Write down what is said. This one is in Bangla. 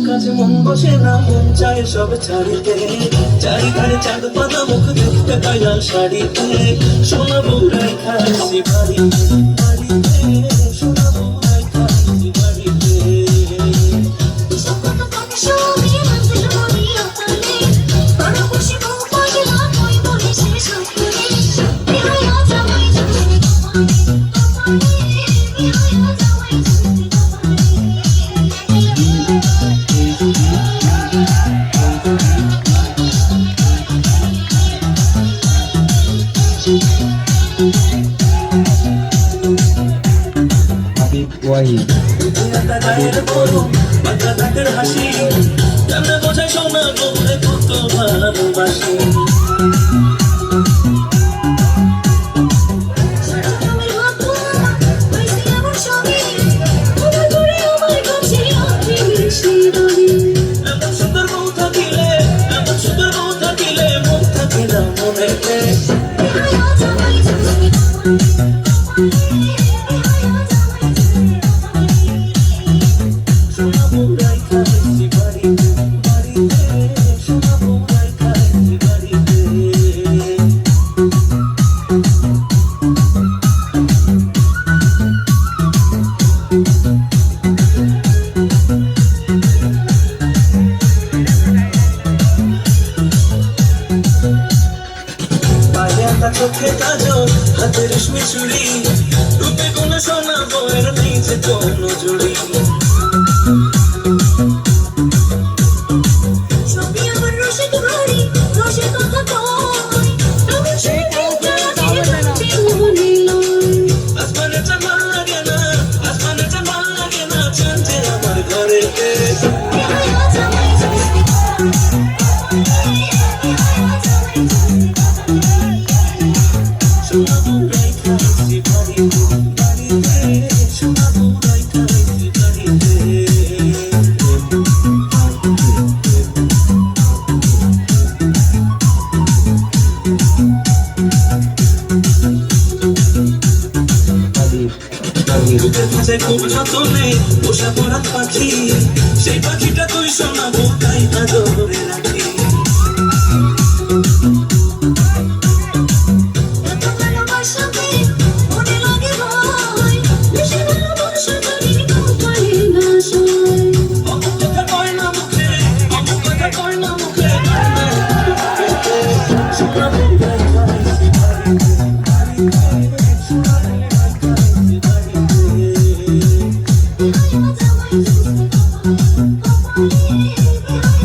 কাছে মন বসে না, মন চায় সব ছাড়িতে, চারিধারে চাঁদ পাতা মুখ দেখতে পাই লাল শাড়িতে, সোনা বউরাই খাইছি বাড়িতে, বাড়িতে সোনা বউরাই খাইছি বাড়িতে। হাসি কেমনে বোঝায় সোনা বউরে কত ভালোবাসি। এমন সুন্দর বউ থাকিলে, এমন সুন্দর বউ থাকিলে মন থাকে না মনেতে। সোনা বউরাই খাইছি বাড়িতে, বাড়িতে সোনা বউরাই খাইছি বাড়িতে। চোখে কাজল, হাতে রেশমি চুড়ি, রূপে কোন সোনা বউয়ের নেই যে কোনো জুড়ি। আসমানের চাঁদ ভাল লাগে না, আসমানের চাঁদ ভাল লাগে না, চাঁদ যে আমার ঘরেতে। সোনা বউরাই খাইছি বাড়িতে, বাড়িতে সোনা বউরাই খাইছি বাড়িতে। বুকের কাছে খুব যতনে পোষা পড়া পাখি, সেই পাখিটা তুই সোনা বউটাই আদরে রাখি। Thank you.